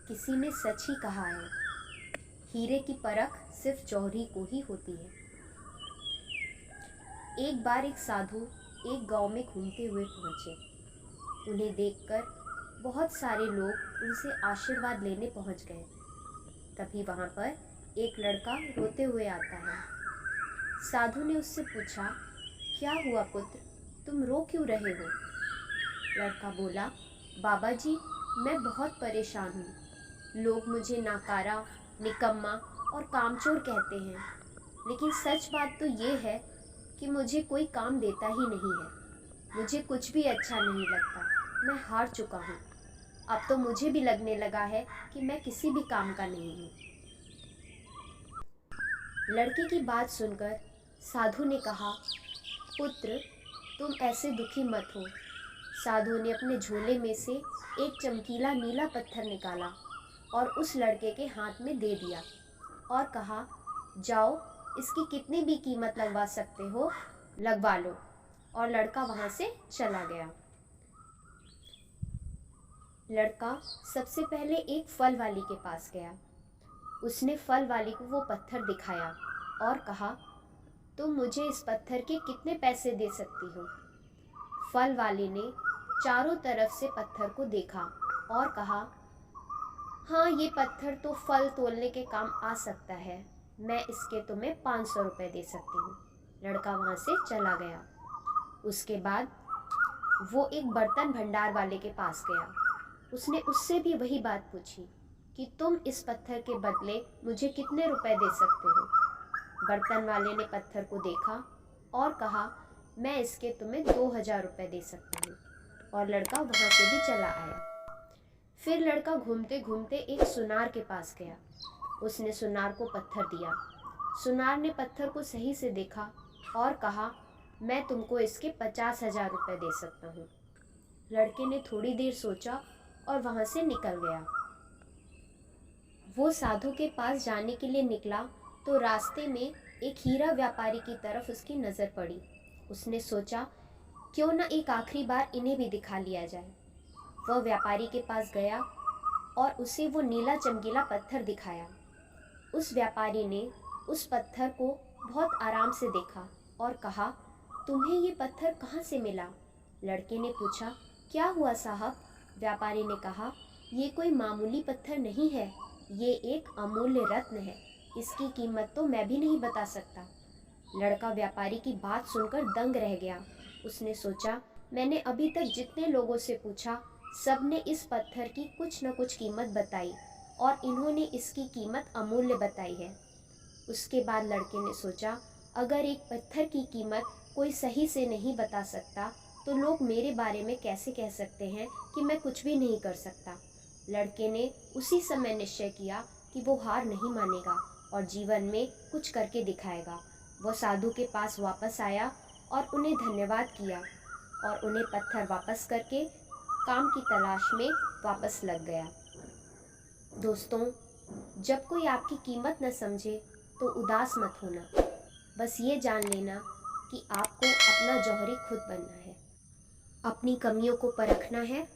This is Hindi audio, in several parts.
किसी ने सच ही कहा है, हीरे की परख सिर्फ जौहरी को ही होती है। एक बार एक साधु एक गांव में घूमते हुए पहुंचे। उन्हें देखकर बहुत सारे लोग उनसे आशीर्वाद लेने पहुंच गए। तभी वहां पर एक लड़का रोते हुए आता है। साधु ने उससे पूछा, क्या हुआ पुत्र, तुम रो क्यों रहे हो? लड़का बोला, बाबा जी, मैं बहुत परेशान हूँ। लोग मुझे नाकारा, निकम्मा और कामचोर कहते हैं, लेकिन सच बात तो ये है कि मुझे कोई काम देता ही नहीं है। मुझे कुछ भी अच्छा नहीं लगता। मैं हार चुका हूँ। अब तो मुझे भी लगने लगा है कि मैं किसी भी काम का नहीं हूँ। लड़के की बात सुनकर साधु ने कहा, पुत्र, तुम ऐसे दुखी मत हो। साधु ने अपने झोले में से एक चमकीला नीला पत्थर निकाला और उस लड़के के हाथ में दे दिया और कहा, जाओ, इसकी कितनी भी कीमत लगवा सकते हो लगवा लो। और लड़का वहाँ से चला गया। लड़का सबसे पहले एक फल वाली के पास गया। उसने फल वाली को वो पत्थर दिखाया और कहा, तुम मुझे इस पत्थर के कितने पैसे दे सकती हो? फल वाले ने चारों तरफ से पत्थर को देखा और कहा, हाँ, ये पत्थर तो फल तोलने के काम आ सकता है। मैं इसके तुम्हें 500 रुपये दे सकती हूँ। लड़का वहाँ से चला गया। उसके बाद वो एक बर्तन भंडार वाले के पास गया। उसने उससे भी वही बात पूछी कि तुम इस पत्थर के बदले मुझे कितने रुपए दे सकते हो? बर्तन वाले ने पत्थर को देखा और कहा, मैं इसके तुम्हें 2000 रुपये दे सकता हूँ। और लड़का वहाँ से भी चला आया। फिर लड़का घूमते घूमते एक सुनार के पास गया। उसने सुनार को पत्थर दिया। सुनार ने पत्थर को सही से देखा और कहा, मैं तुमको इसके 50,000 रुपये दे सकता हूँ। लड़के ने थोड़ी देर सोचा और वहाँ से निकल गया। वो साधु के पास जाने के लिए निकला तो रास्ते में एक हीरा व्यापारी की तरफ उसकी नज़र पड़ी। उसने सोचा, क्यों ना एक आखिरी बार इन्हें भी दिखा लिया जाए। वह व्यापारी के पास गया और उसे वो नीला चमकीला पत्थर दिखाया। उस व्यापारी ने उस पत्थर को बहुत आराम से देखा और कहा, तुम्हें ये पत्थर कहाँ से मिला? लड़के ने पूछा, क्या हुआ साहब? व्यापारी ने कहा, ये कोई मामूली पत्थर नहीं है, ये एक अमूल्य रत्न है। इसकी कीमत तो मैं भी नहीं बता सकता। लड़का व्यापारी की बात सुनकर दंग रह गया। उसने सोचा, मैंने अभी तक जितने लोगों से पूछा, सब ने इस पत्थर की कुछ न कुछ कीमत बताई और इन्होंने इसकी कीमत अमूल्य बताई है। उसके बाद लड़के ने सोचा, अगर एक पत्थर की कीमत कोई सही से नहीं बता सकता तो लोग मेरे बारे में कैसे कह सकते हैं कि मैं कुछ भी नहीं कर सकता। लड़के ने उसी समय निश्चय किया कि वो हार नहीं मानेगा और जीवन में कुछ करके दिखाएगा। वो साधु के पास वापस आया और उन्हें धन्यवाद किया और उन्हें पत्थर वापस करके काम की तलाश में वापस लग गया। दोस्तों, जब कोई आपकी कीमत न समझे तो उदास मत होना। बस ये जान लेना कि आपको अपना जौहरी खुद बनना है। अपनी कमियों को परखना है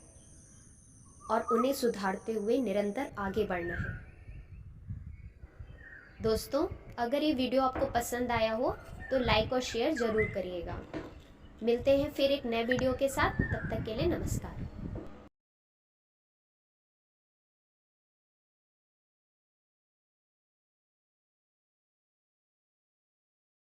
और उन्हें सुधारते हुए निरंतर आगे बढ़ना है। दोस्तों, अगर ये वीडियो आपको पसंद आया हो तो लाइक और शेयर ज़रूर करिएगा। मिलते हैं फिर एक नए वीडियो के साथ। तब तक के लिए नमस्कार।